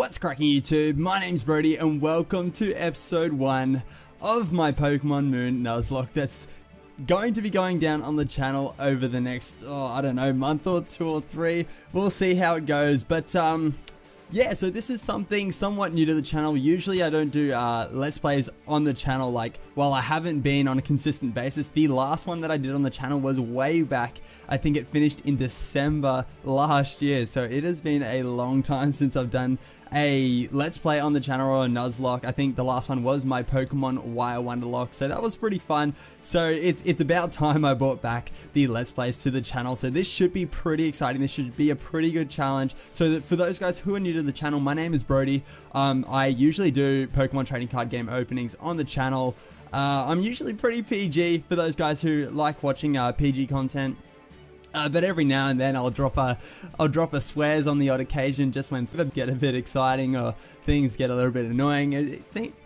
What's cracking YouTube? My name's Brodie and welcome to episode 1 of my Pokemon Moon Nuzlocke that's going to be going down on the channel over the next, I don't know, month or 2 or 3. We'll see how it goes, but yeah, so this is something somewhat new to the channel. Usually I don't do Let's Plays on the channel, while I haven't been on a consistent basis. The last one that I did on the channel was way back. I think it finished in December last year, so it has been a long time since I've done a Let's Play on the channel or a Nuzlocke. I think the last one was my Pokemon Wire Wonderlock, so that was pretty fun. So it's about time I brought back the Let's Plays to the channel, so this should be pretty exciting. This should be a pretty good challenge. So that for those guys who are new to the channel, my name is Brodie. I usually do Pokemon trading card game openings on the channel. I'm usually pretty PG for those guys who like watching PG content. But every now and then I'll drop a swears on the odd occasion, just when things get a bit exciting or things get a little bit annoying.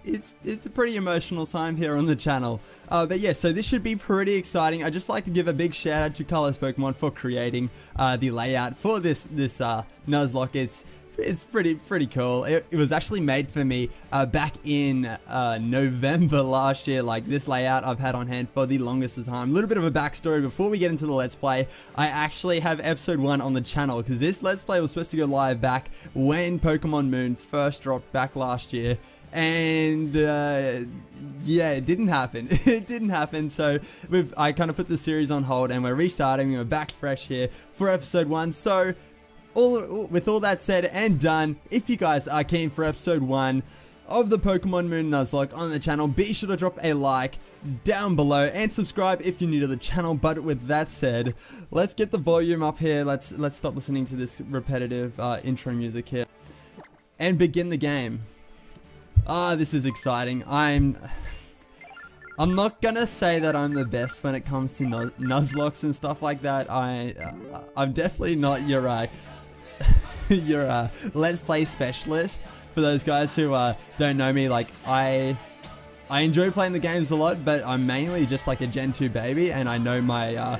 It's a pretty emotional time here on the channel. But yeah, so this should be pretty exciting. I'd just like to give a big shout out to Colors Pokemon for creating the layout for this Nuzlocke. It's pretty cool. It was actually made for me back in November last year. Like, this layout I've had on hand for the longest time. A little bit of a backstory before we get into the Let's Play. I actually have episode 1 on the channel because this Let's Play was supposed to go live back when Pokemon Moon first dropped back last year. And yeah, it didn't happen. It didn't happen. So I kind of put the series on hold and we're restarting. We're back fresh here for episode 1. So with all that said and done, if you guys are keen for episode 1 of the Pokemon Moon Nuzlocke on the channel, be sure to drop a like down below and subscribe if you're new to the channel. But with that said, let's get the volume up here. Let's stop listening to this repetitive intro music here and begin the game. This is exciting. I'm not gonna say that I'm the best when it comes to Nuzlocks and stuff like that. I'm definitely not your Let's Play specialist. For those guys who don't know me, like, I enjoy playing the games a lot, but I'm mainly just like a Gen 2 baby, and I know my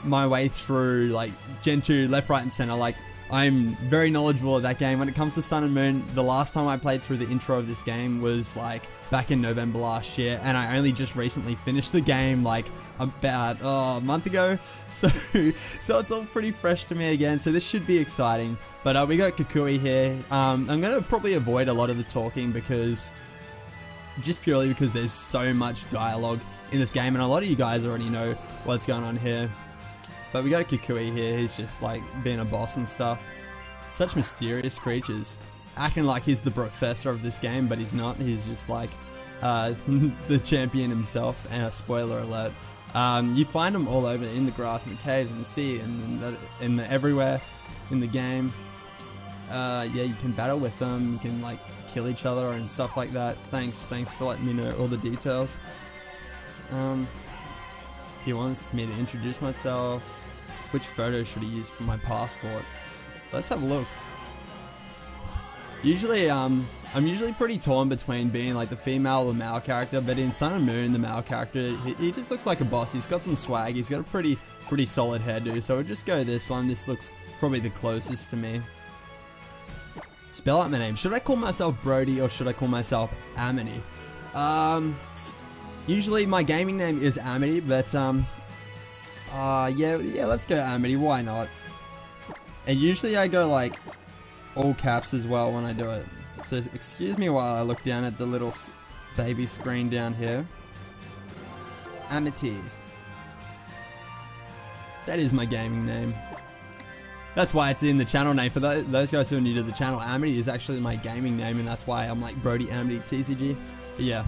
my way through like Gen 2 left, right, and center. Like, I'm very knowledgeable of that game. When it comes to Sun and Moon, the last time I played through the intro of this game was like back in November last year, and I only just recently finished the game like about a month ago, so it's all pretty fresh to me again, so this should be exciting. But we got Kukui here. I'm gonna probably avoid a lot of the talking just purely because there's so much dialogue in this game, and a lot of you guys already know what's going on here. But we got a Kukui here. He's just like being a boss and stuff. Such mysterious creatures. Acting like he's the professor of this game, but he's not. He's just like the champion himself. And spoiler alert. You find them all over in the grass, in the caves, in the sea, and everywhere in the game. Yeah, you can battle with them. You can like kill each other and stuff like that. Thanks for letting me know all the details. He wants me to introduce myself. Which photo should he use for my passport? Let's have a look. Usually, I'm usually pretty torn between being like the female or male character, but in Sun and Moon, the male character, he just looks like a boss. He's got some swag. He's got a pretty solid hairdo. So we'll just go this one. This looks probably the closest to me. Spell out my name. Should I call myself Brodie or should I call myself Amity? Usually my gaming name is Amity, but yeah, let's go Amity, why not? And usually I go like all caps as well when I do it. So excuse me while I look down at the little baby screen down here. Amity. That is my gaming name. That's why it's in the channel name. For those guys who are new to the channel, Amity is actually my gaming name, and that's why I'm like Brodie-Amity TCG. But yeah.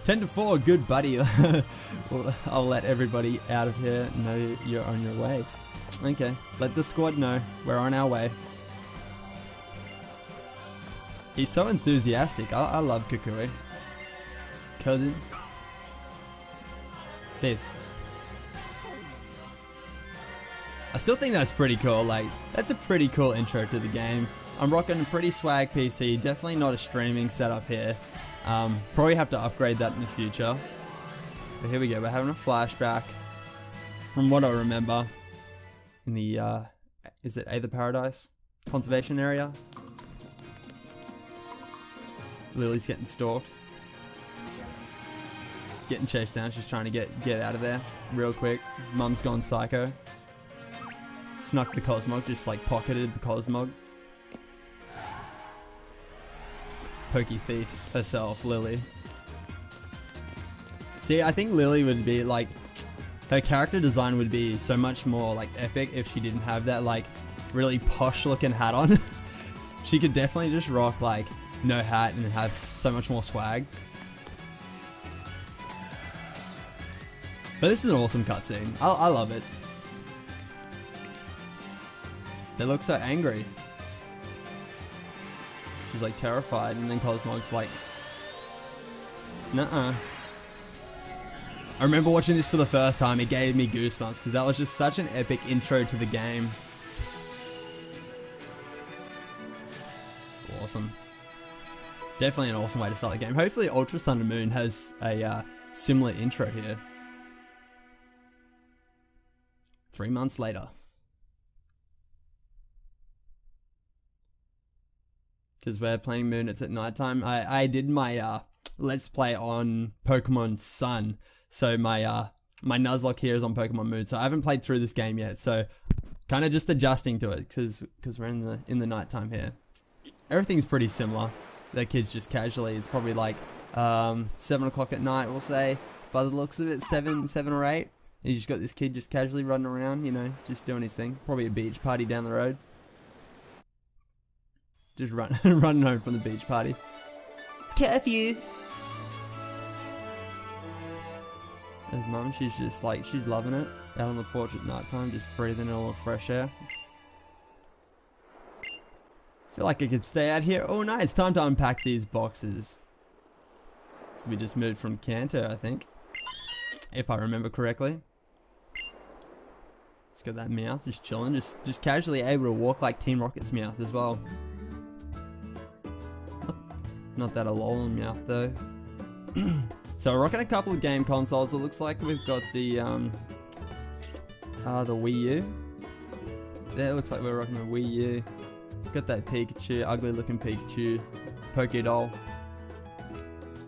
10-4, good buddy. Well, I'll let everybody out of here know you're on your way. Okay, let the squad know we're on our way. He's so enthusiastic. I love Kukui. Cousin. This. I still think that's pretty cool. Like, that's a pretty cool intro to the game. I'm rocking a pretty swag PC. Definitely not a streaming setup here. Probably have to upgrade that in the future. But here we go, we're having a flashback from what I remember in the, is it Aether Paradise? Conservation area? Lily's getting stalked. Getting chased down. She's trying to get out of there real quick. Mum's gone psycho. Snuck the Cosmog, just like pocketed the Cosmog. Pokey thief herself, Lily. See, I think Lily would be like, her character design would be so much more like epic if she didn't have that like really posh looking hat on. She could definitely just rock like no hat and have so much more swag. But this is an awesome cutscene. I love it. They look so angry. She's like terrified, and then Cosmog's like, nuh-uh. I remember watching this for the first time. It gave me goosebumps because that was just such an epic intro to the game. Awesome. Definitely an awesome way to start the game. Hopefully Ultra Sun and Moon has a similar intro here. 3 months later. Because we're playing Moon, it's at nighttime. I did my Let's Play on Pokemon Sun. So my my Nuzlocke here is on Pokemon Moon. So I haven't played through this game yet. So kind of just adjusting to it because we're in the nighttime here. Everything's pretty similar. The kids just casually. It's probably like 7 o'clock at night, we'll say. By the looks of it, 7 or 8. And you just got this kid just casually running around, you know, just doing his thing. Probably a beach party down the road. Just running home from the beach party. It's curfew. There's Mum. She's just like, she's loving it. Out on the porch at night time, just breathing in all the fresh air. Feel like I could stay out here all night. It's time to unpack these boxes. So we just moved from Kanto, I think, if I remember correctly. It's got that Meowth just chilling, just casually able to walk like Team Rocket's Meowth as well. Not that Alola Meowth though. So we're rocking a couple of game consoles. It looks like we've got the Wii U. There, it looks like we're rocking the Wii U. Got that Pikachu, ugly looking Pikachu, Pokédoll.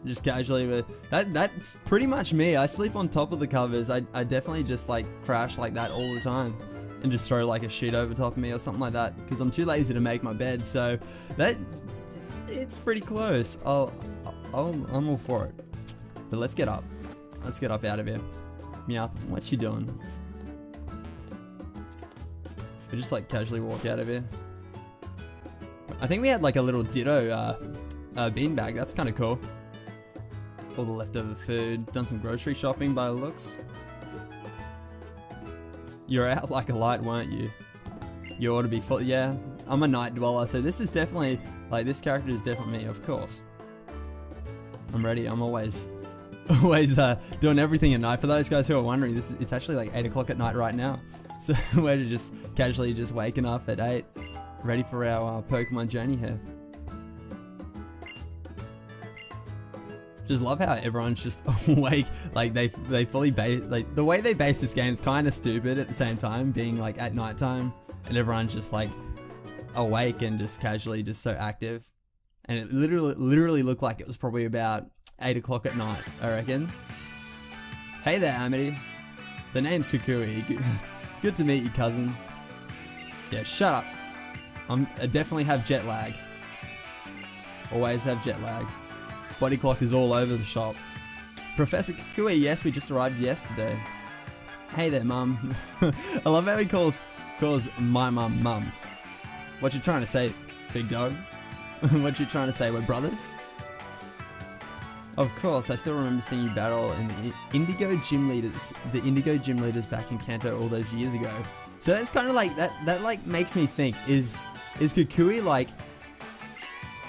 Just casually, but that's pretty much me. I sleep on top of the covers. I definitely just like crash like that all the time, and just throw like a sheet over top of me or something like that because I'm too lazy to make my bed. So it's pretty close. I'm all for it. But let's get up. Let's get up out of here. Meowth, what's she doing? We just like casually walk out of here. I think we had like a little Ditto beanbag. That's kind of cool. All the leftover food. Done some grocery shopping by the looks. You're out like a light, weren't you? You ought to be full. Yeah, I'm a night dweller, so this is definitely, like, this character is definitely me, of course. I'm ready. I'm always doing everything at night. For those guys who are wondering, it's actually like 8 o'clock at night right now. So we're just casually just waking up at 8, ready for our Pokemon journey here. Just love how everyone's just awake. Like they fully base, like the way they base this game is kind of stupid at the same time, being like at nighttime and everyone's just like awake and just casually just so active. And it literally looked like it was probably about 8 o'clock at night, I reckon. Hey there, Amity. The name's Kukui. Good to meet you, cousin. Yeah, shut up. I definitely have jet lag. Always have jet lag. Body clock is all over the shop. Professor Kukui, yes, we just arrived yesterday. Hey there, Mum. I love how he calls my mum Mum. What you trying to say, big dog? What you trying to say, we're brothers? Of course, I still remember seeing you battle in the Indigo Gym Leaders back in Kanto all those years ago. So that's kind of like, that like makes me think, is Kukui like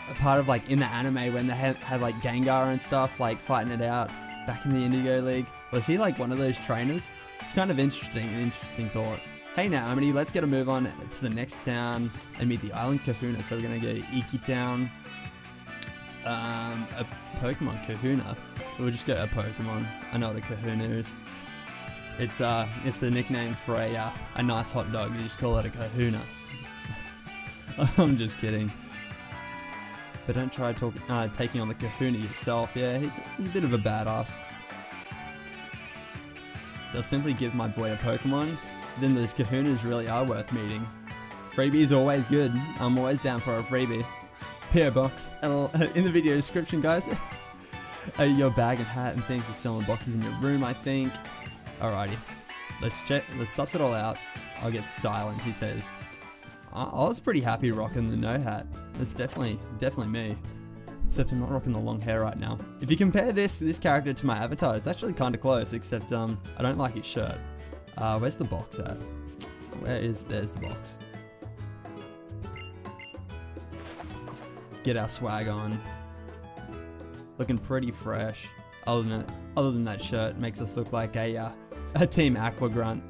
a part of like in the anime when they had like Gengar and stuff like fighting it out back in the Indigo League? Was he like one of those trainers? It's kind of interesting, an interesting thought. Hey now, Amity, let's get a move on to the next town and meet the Island Kahuna. So we're gonna go Iki Town. A Pokemon Kahuna. We'll just go a Pokemon. I know what a Kahuna is. It's a nickname for a nice hot dog. You just call it a Kahuna. I'm just kidding. but don't try taking on the Kahuna yourself. Yeah, he's a bit of a badass. They'll simply give my boy a Pokemon, then those Kahunas really are worth meeting. Freebie is always good. I'm always down for a freebie. PO box in the video description, guys. Your bag and hat and things are still in the boxes in your room, I think. Alrighty, let's suss it all out. I'll get styling, he says. I was pretty happy rocking the no hat. That's definitely me. Except I'm not rocking the long hair right now. If you compare this character to my avatar, it's actually kind of close, except I don't like his shirt. Where's the box at? There's the box. Let's get our swag on. Looking pretty fresh. Other than that shirt, makes us look like a Team Aqua Grunt.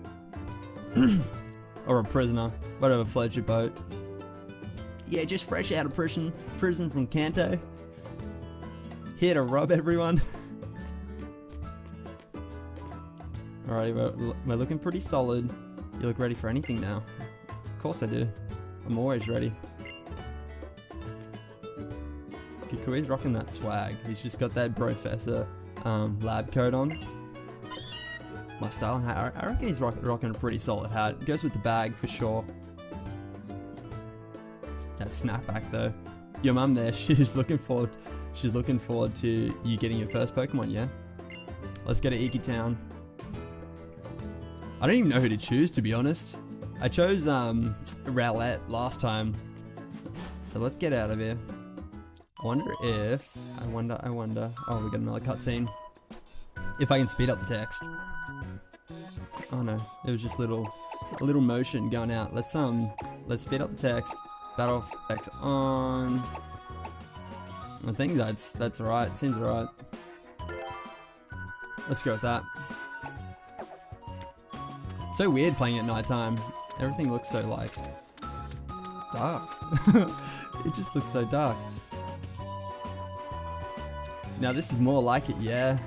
Or a prisoner, whatever floats your boat. Yeah, just fresh out of prison from Kanto. Here to rob everyone. Alrighty, we're looking pretty solid. You look ready for anything now. Of course I do. I'm always ready. Kukui's rocking that swag. He's just got that Professor lab coat on. My style and hat. I reckon he's rocking a pretty solid hat. It goes with the bag for sure. That snapback though. Your mum there, she's looking forward to you getting your first Pokemon, yeah? Let's go to Iki Town. I don't even know who to choose, to be honest. I chose Rowlett last time. So let's get out of here. I wonder. Oh, we got another cutscene. If I can speed up the text. Oh no, it was just a little motion going out. Let's speed up the text. Battle effects on. I think that's alright. Seems alright. Let's go with that. It's so weird playing at nighttime. Everything looks so like dark. It just looks so dark. Now this is more like it, yeah.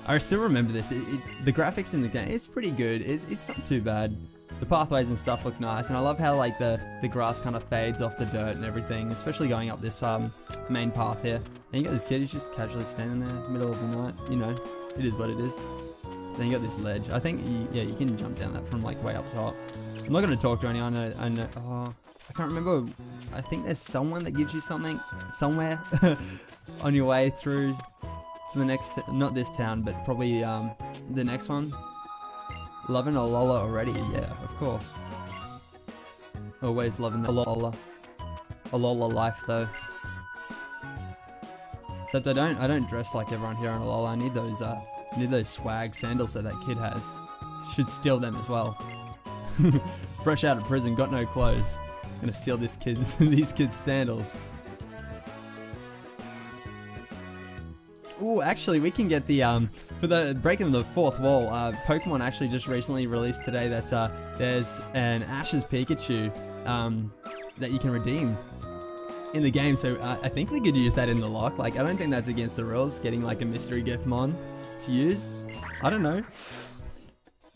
I still remember this. The graphics in the game, it's pretty good. It's not too bad. The pathways and stuff look nice, and I love how like the grass kind of fades off the dirt and everything, especially going up this main path here. And you got this kid who's just casually standing there, middle of the night. You know, it is what it is. Then you got this ledge. I think you can jump down that from like way up top. I'm not gonna talk to anyone. I know. Oh, I can't remember. I think there's someone that gives you something somewhere on your way through to the next, not this town, but probably the next one. Loving Alola already, yeah, of course. Always loving the Alola life though. Except I don't dress like everyone here on Alola. I need those swag sandals that kid has. Should steal them as well. Fresh out of prison, got no clothes. Gonna steal these kids' sandals. Ooh, actually, we can get the, for the breaking the fourth wall, Pokemon actually just recently released today that, there's an Ash's Pikachu, that you can redeem in the game, so I think we could use that in the lock. Like, I don't think that's against the rules, getting like a mystery gift mon to use. I don't know.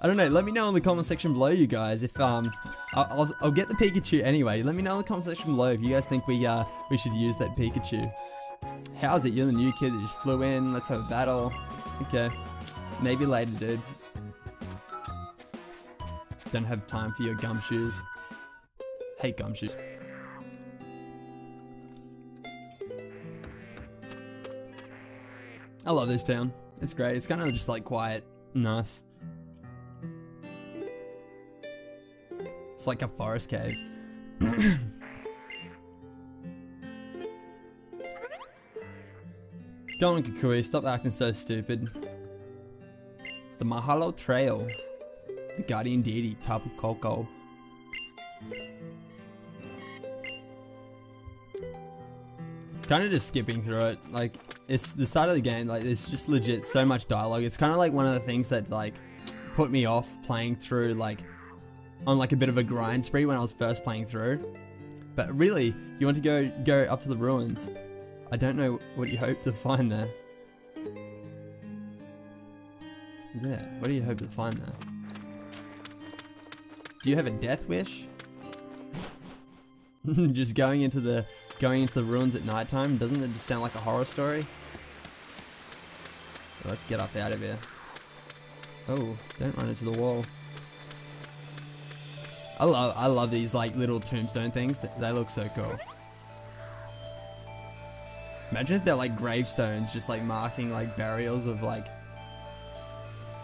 Let me know in the comment section below, you guys, if, I'll get the Pikachu anyway. Let me know in the comment section below if you guys think we should use that Pikachu. How's it? You're the new kid that just flew in. Let's have a battle. Okay. Maybe later, dude. Don't have time for your gumshoes. Hate gumshoes. I love this town. It's great. It's kind of just like quiet. Nice. It's like a forest cave. Go on, Kukui, stop acting so stupid. The Mahalo Trail. The Guardian Deity, Tapu Koko. Kind of just skipping through it. Like, it's the start of the game, like, there's just legit so much dialogue. It's kind of like one of the things that, like, put me off playing through, like, on, like, a bit of a grind spree when I was first playing through. But really, you want to go up to the ruins. I don't know what you hope to find there. Yeah, what do you hope to find there? Do you have a death wish? Just going into the ruins at nighttime, doesn't it just sound like a horror story? Let's get up out of here. Oh, don't run into the wall. I love these like little tombstone things. They look so cool. Imagine if they're like gravestones, just like marking like burials of like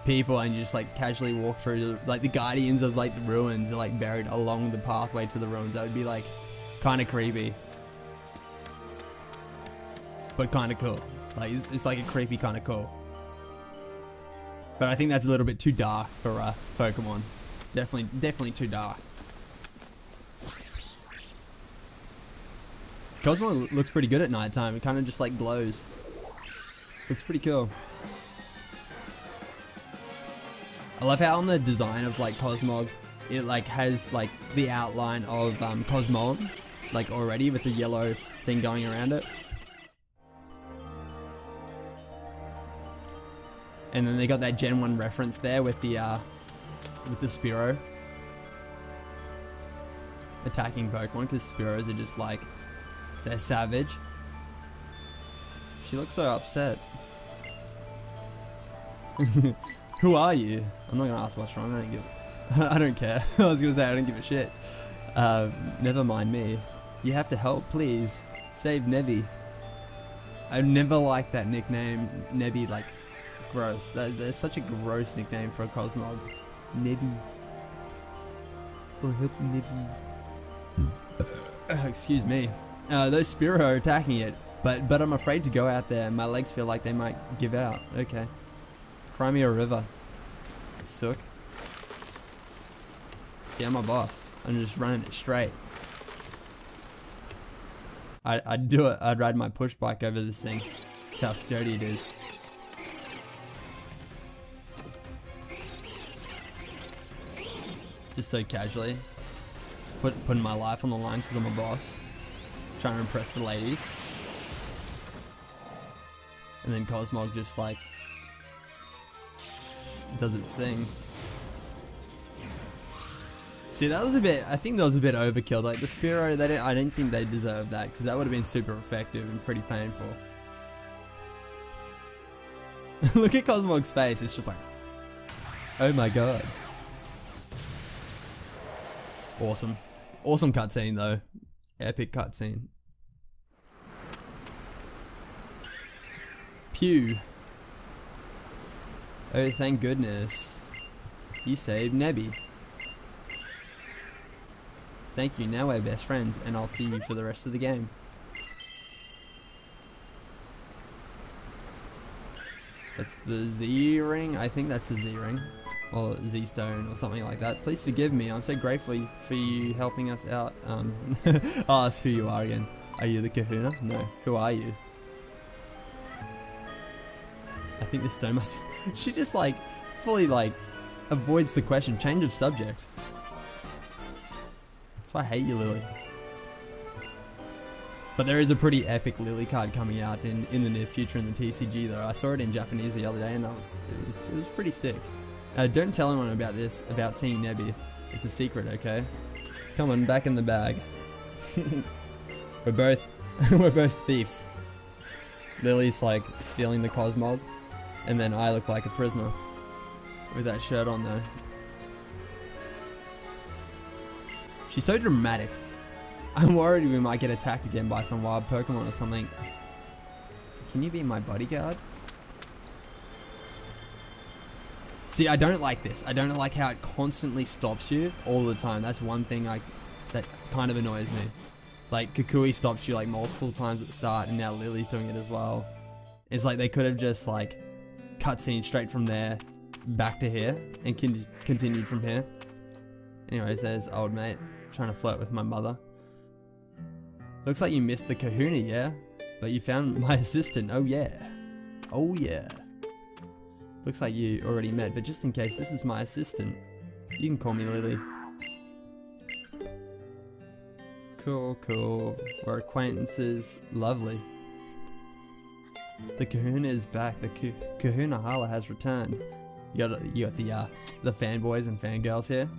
people, and you just like casually walk through, like the guardians of like the ruins are like buried along the pathway to the ruins. That would be like kind of creepy, but kind of cool. Like it's like a creepy kind of cool. But I think that's a little bit too dark for Pokemon. Definitely too dark. Cosmo looks pretty good at nighttime. It kind of just like glows. Looks pretty cool. I love how on the design of like Cosmog, it like has like the outline of Cosmon, like already with the yellow thing going around it. And then they got that Gen 1 reference there with the Spearow attacking Pokemon, because Spearows are just like, they're savage. She looks so upset. Who are you? I'm not gonna ask what's wrong. I don't care. I was gonna say I don't give a shit. Never mind me. You have to help, please. Save Nebby. I've never liked that nickname, Nebby. Like, gross. That's such a gross nickname for a Cosmog. Nebby. I'll help Nebby. Excuse me. Those Spearow are attacking it, but I'm afraid to go out there. My legs feel like they might give out. Okay. Cry me a river. Sook. See, I'm a boss. I'm just running it straight. I'd do it. I'd ride my push bike over this thing. That's how sturdy it is. Just so casually. Just putting my life on the line because I'm a boss. Trying to impress the ladies. And then Cosmog just like does its thing. See, that was a bit, I think that was a bit overkill. Like the Spearow, I don't think they deserve that, because that would have been super effective and pretty painful. Look at Cosmog's face, it's just like, oh my god. Awesome. Awesome cutscene though. Epic cutscene. Pew. Oh, thank goodness. You saved Nebby. Thank you, now we're best friends, and I'll see you for the rest of the game. That's the Z ring? I think that's the Z ring. Or Z stone or something like that. Please forgive me, I'm so grateful for you helping us out. I'll ask who you are again. Are you the Kahuna? No. Who are you? I think this stone must... She just like, fully like, avoids the question. Change of subject. That's why I hate you, Lily. But there is a pretty epic Lily card coming out in the near future in the TCG though. I saw it in Japanese the other day and it was pretty sick. Don't tell anyone about this, about seeing Nebby. It's a secret, okay? Come on, back in the bag. we're both thieves. Lily's like stealing the Cosmog, and then I look like a prisoner with that shirt on though. She's so dramatic. I'm worried we might get attacked again by some wild Pokemon or something. Can you be my bodyguard? See, I don't like this. I don't like how it constantly stops you all the time. That's one thing that kind of annoys me. Like, Kukui stops you like multiple times at the start, and now Lily's doing it as well. It's like they could have just like cutscene straight from there back to here and continued from here. Anyways, there's old mate trying to flirt with my mother. Looks like you missed the Kahuna, yeah? But you found my assistant, oh yeah. Oh yeah. Looks like you already met, but just in case, this is my assistant. You can call me Lily. Cool, cool. We're acquaintances. Lovely. The Kahuna is back. The Kahuna Hala has returned. You got the fanboys and fangirls here.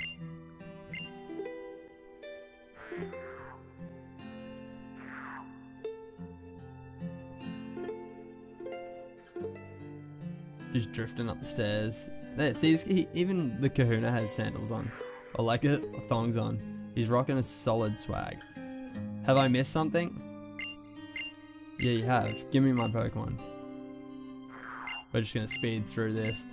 Just drifting up the stairs. There, see, even the Kahuna has sandals on. Or like thongs on. He's rocking a solid swag. Have I missed something? Yeah, you have. Give me my Pokemon. We're just going to speed through this.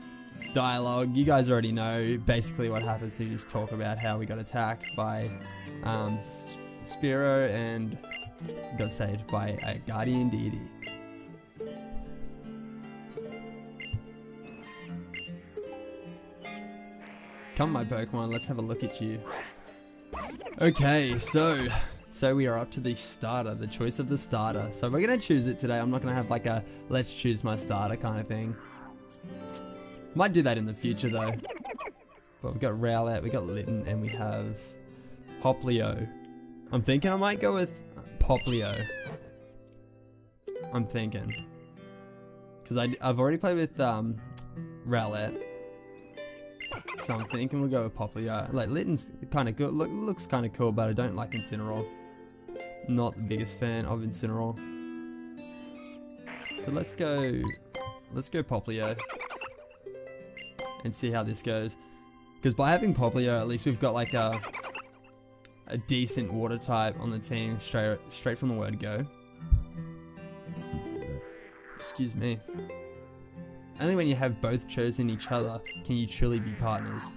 Dialogue, you guys already know basically what happens. You just talk about how we got attacked by Spearow and got saved by a guardian deity. Come my Pokemon, let's have a look at you. Okay, so we are up to the starter, the choice of the starter. So we're gonna choose it today. I'm not gonna have like a let's choose my starter kind of thing. Might do that in the future though. But we've got Rowlet, we got Litten, and we have Poplio. I'm thinking I might go with Poplio. I'm thinking. Because I've already played with Rowlet. So I'm thinking we'll go with Poplio. Like Litten's kind of good, looks kind of cool, but I don't like Incineroar. Not the biggest fan of Incineroar. So let's go Poplio. And see how this goes. Because by having Poplio, at least we've got like a decent water type on the team straight from the word go. Excuse me. Only when you have both chosen each other can you truly be partners.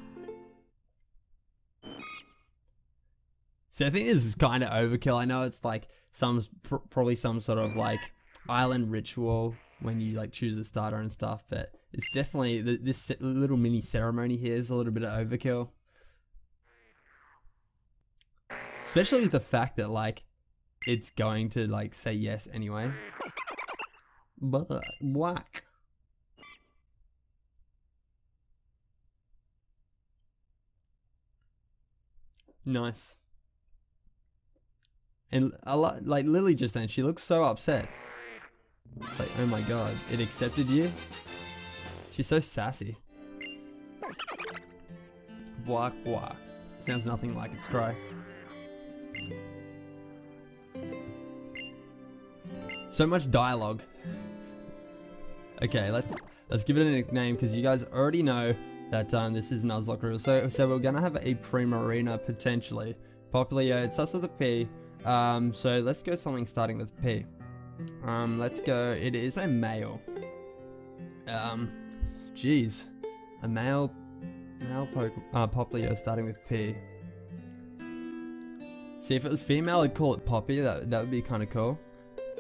So I think this is kind of overkill. I know it's like probably some sort of like island ritual when you like choose a starter and stuff, but it's definitely this little mini ceremony here is a little bit of overkill. Especially with the fact that like it's going to like say yes anyway. But whack. Nice. And like Lily just then, she looks so upset. It's like, oh my god, it accepted you? She's so sassy. Walk, walk. Sounds nothing like its cry. So much dialogue. Okay, let's give it a nickname because you guys already know that this is Nuzlocke rules. So we're gonna have a Primarina potentially. Poplio, it starts with a P. So let's go something starting with P. Let's go. It is a male. Jeez, a male Poplio starting with P. See, if it was female, I'd call it Poppy. That would be kind of cool.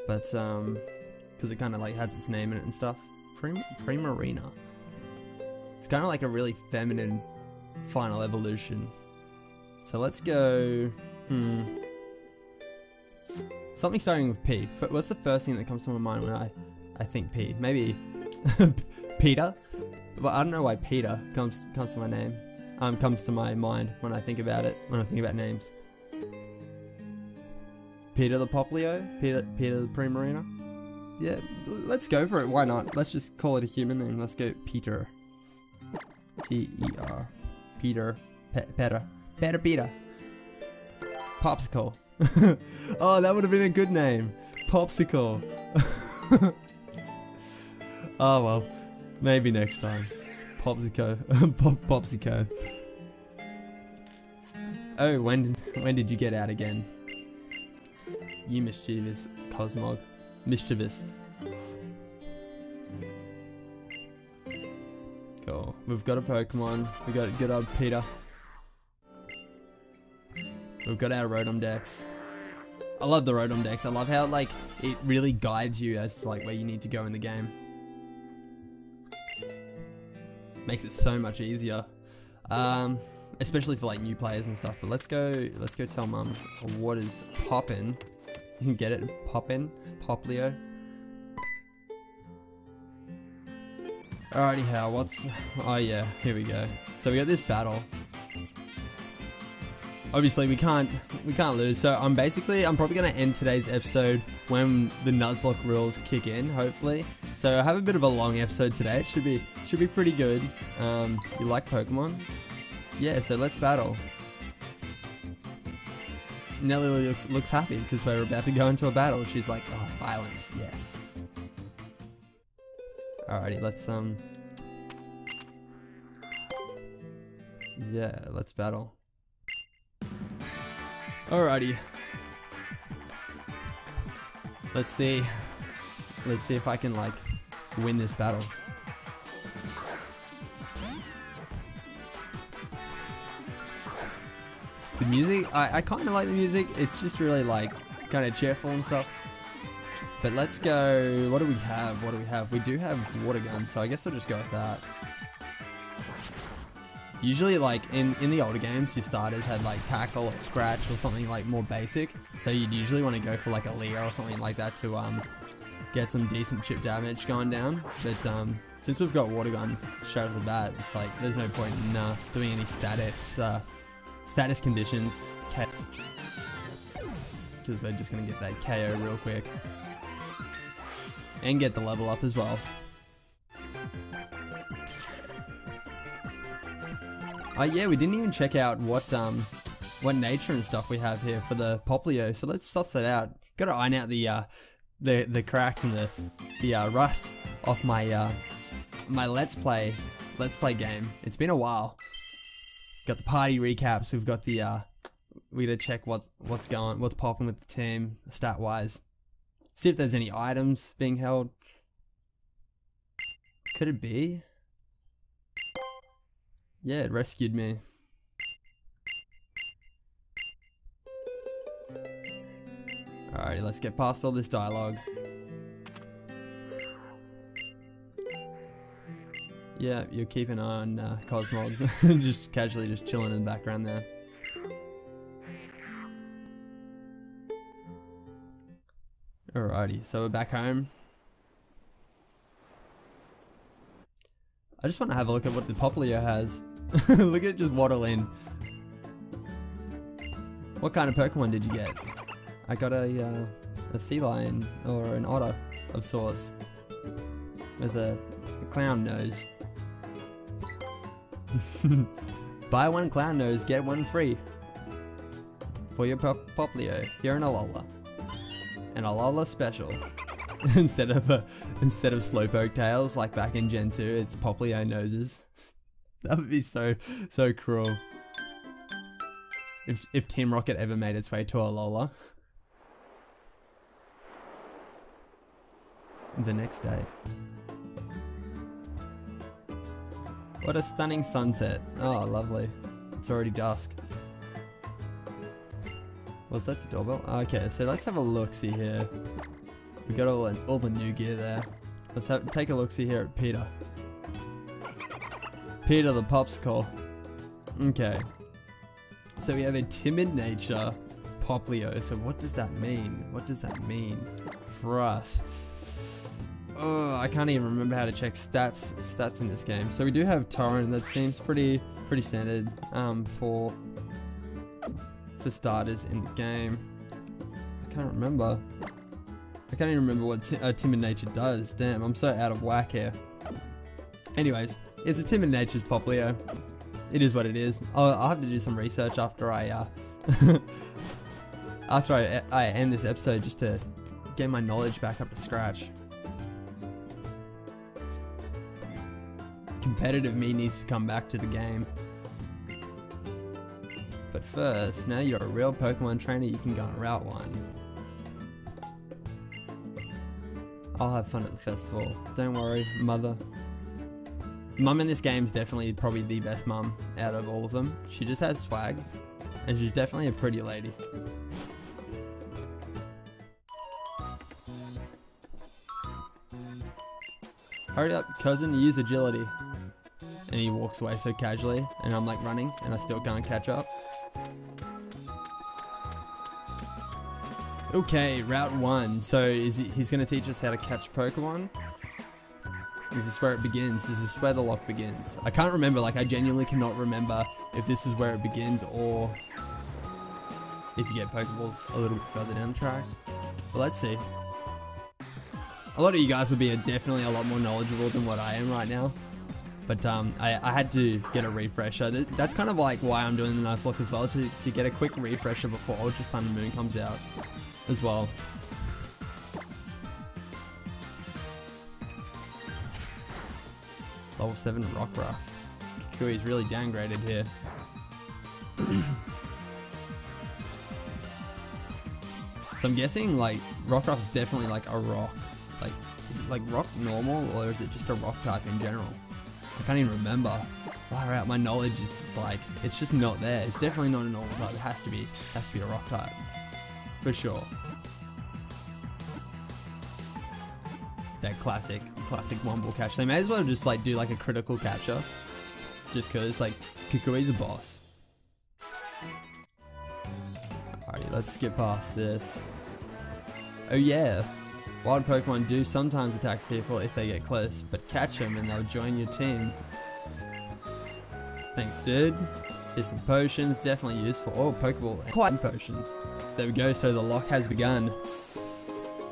But because it kind of like has its name in it and stuff. Primarina. It's kind of like a really feminine final evolution. So let's go. Something starting with P. What's the first thing that comes to my mind when I think P? Maybe Peter. But I don't know why Peter comes to my name. Comes to my mind when I think about it. When I think about names. Peter the Poplio? Peter the Primarina? Yeah, let's go for it. Why not? Let's just call it a human name. Let's go Peter. T-E-R. Peter. Peter. Popsicle. Oh, that would have been a good name. Popsicle. Oh well. Maybe next time. Popsicle. Popsicle. Oh, when did you get out again? You mischievous Cosmog. Mischievous. Cool. We've got a Pokemon. We got good old Peter. We've got our Rotom Dex. I love the Rotom Dex. I love how like it really guides you as to like where you need to go in the game. Makes it so much easier. Especially for like new players and stuff. But let's go tell Mum what is poppin'. You can get it, poppin', Poplio. Alrighty, how? Oh yeah, here we go. So we got this battle. Obviously we can't lose. So I'm probably gonna end today's episode when the Nuzlocke rules kick in, hopefully. So I have a bit of a long episode today. It should be pretty good. You like Pokemon? Yeah. So let's battle. Nelly looks happy because we're about to go into a battle. She's like, oh, violence, yes. Alrighty, let's Yeah, let's battle. Alrighty. Let's see. Let's see if I can like win this battle. The music, I kind of like the music. It's just really like kind of cheerful and stuff. But let's go. What do we have? What do we have? We do have water gun, so I guess I'll just go with that. Usually, like in the older games, your starters had like tackle or scratch or something like more basic. So you'd usually want to go for like a Leo or something like that to get some decent chip damage going down. But since we've got water gun straight off the bat, it's like there's no point in doing any status conditions. Because we're just gonna get that KO real quick and get the level up as well. Oh yeah, we didn't even check out what nature and stuff we have here for the Poplio, so let's suss that out. Got to iron out the cracks and the rust off my my let's play game. It's been a while. Got the party recaps. We've got the we gotta check what's popping with the team stat wise. See if there's any items being held. Could it be? Yeah, it rescued me. Alrighty, let's get past all this dialogue. Yeah, you're keeping an eye on Cosmog, just casually just chilling in the background there. Alrighty, so we're back home. I just want to have a look at what the Poplio has. Look at it just waddle in. What kind of Pokemon did you get? I got a sea lion or an otter of sorts with a clown nose. Buy one clown nose, get one free for your Poplio. Here in Alola. An Alola special. instead of Slowpoke tails like back in Gen 2, it's Poplio noses. That would be so cruel. If Team Rocket ever made its way to Alola. The next day. What a stunning sunset. Oh, lovely. It's already dusk. Was that the doorbell? Okay, so let's have a look-see here. We got all the new gear there. Let's take a look-see here at Peter. Peter the Popsicle. Okay. So we have a timid nature Poplio. So what does that mean? What does that mean for us? Oh, I can't even remember how to check stats in this game. So we do have Torrent. That seems pretty standard for starters in the game. I can't remember. I can't even remember what timid nature does. Damn, I'm so out of whack here. Anyways, it's a timid nature's Poplio. It is what it is. I'll have to do some research after I I end this episode just to get my knowledge back up to scratch. Competitive me needs to come back to the game. But first, now you're a real Pokemon trainer, you can go on Route 1. I'll have fun at the festival. Don't worry, mother. Mum in this game is definitely probably the best mum out of all of them. She just has swag, and she's definitely a pretty lady. Hurry up, cousin, use agility. And he walks away so casually, and I'm like running, and I still can't catch up. Okay, Route 1. So he's going to teach us how to catch Pokemon? Is this where it begins? Is this where the lock begins? I can't remember, like I genuinely cannot remember if this is where it begins or if you get Pokeballs a little bit further down the track. Well, let's see. A lot of you guys will be definitely a lot more knowledgeable than what I am right now. But I had to get a refresher. That's kind of like why I'm doing the Nuzlocke as well, to get a quick refresher before Ultra Sun and Moon comes out as well. Level 7 Rockruff. Kukui is really downgraded here. So I'm guessing like Rockruff is definitely like a rock. Like, is it like rock normal or is it just a rock type in general? I can't even remember. Far out, my knowledge is just like, it's just not there. It's definitely not a normal type. It has to be a rock type. For sure. That classic Womble catch. They may as well just like do like a critical capture. Just cause like Kukui's a boss. Alrighty, let's skip past this. Oh yeah. Wild Pokemon do sometimes attack people if they get close, but catch them and they'll join your team. Thanks, dude. Here's some potions, definitely useful. Oh, Pokeball and quite potions. There we go, so the lock has begun.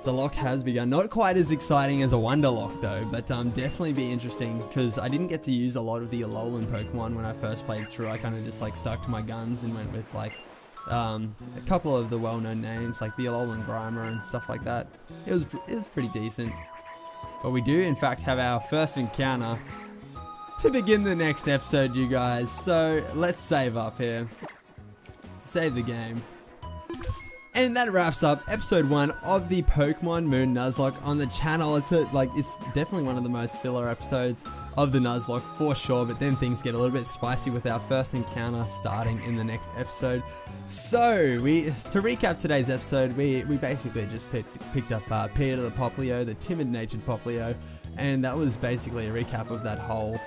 The lock has begun. Not quite as exciting as a Wonder Lock though, but definitely be interesting because I didn't get to use a lot of the Alolan Pokemon when I first played through. I kind of just like stuck to my guns and went with like a couple of the well-known names like the Alolan Grimer and stuff like that. It was pretty decent. But we do in fact have our first encounter to begin the next episode, you guys. So let's save up here. Save the game. And that wraps up episode 1 of the Pokemon Moon Nuzlocke on the channel. It's definitely one of the most filler episodes of the Nuzlocke for sure, but then things get a little bit spicy with our first encounter starting in the next episode. So, to recap today's episode, we basically just picked up Peter the Poplio, the timid-natured Poplio, and that was basically a recap of that whole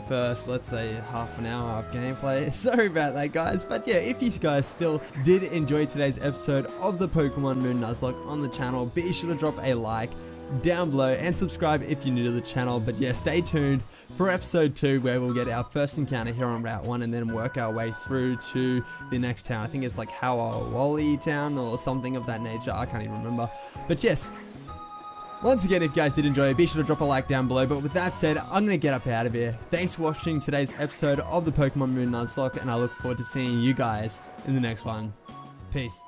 first, let's say, half an hour of gameplay. Sorry about that, guys, but yeah, if you guys still did enjoy today's episode of the Pokemon Moon Nuzlocke on the channel, be sure to drop a like down below and subscribe if you're new to the channel. But yeah, stay tuned for episode 2 where we'll get our first encounter here on Route 1 and then work our way through to the next town. I think it's like Hawawali town or something of that nature. I can't even remember. But yes, once again, if you guys did enjoy it, be sure to drop a like down below. But with that said, I'm going to get up out of here. Thanks for watching today's episode of the Pokemon Moon Nuzlocke, and I look forward to seeing you guys in the next one. Peace.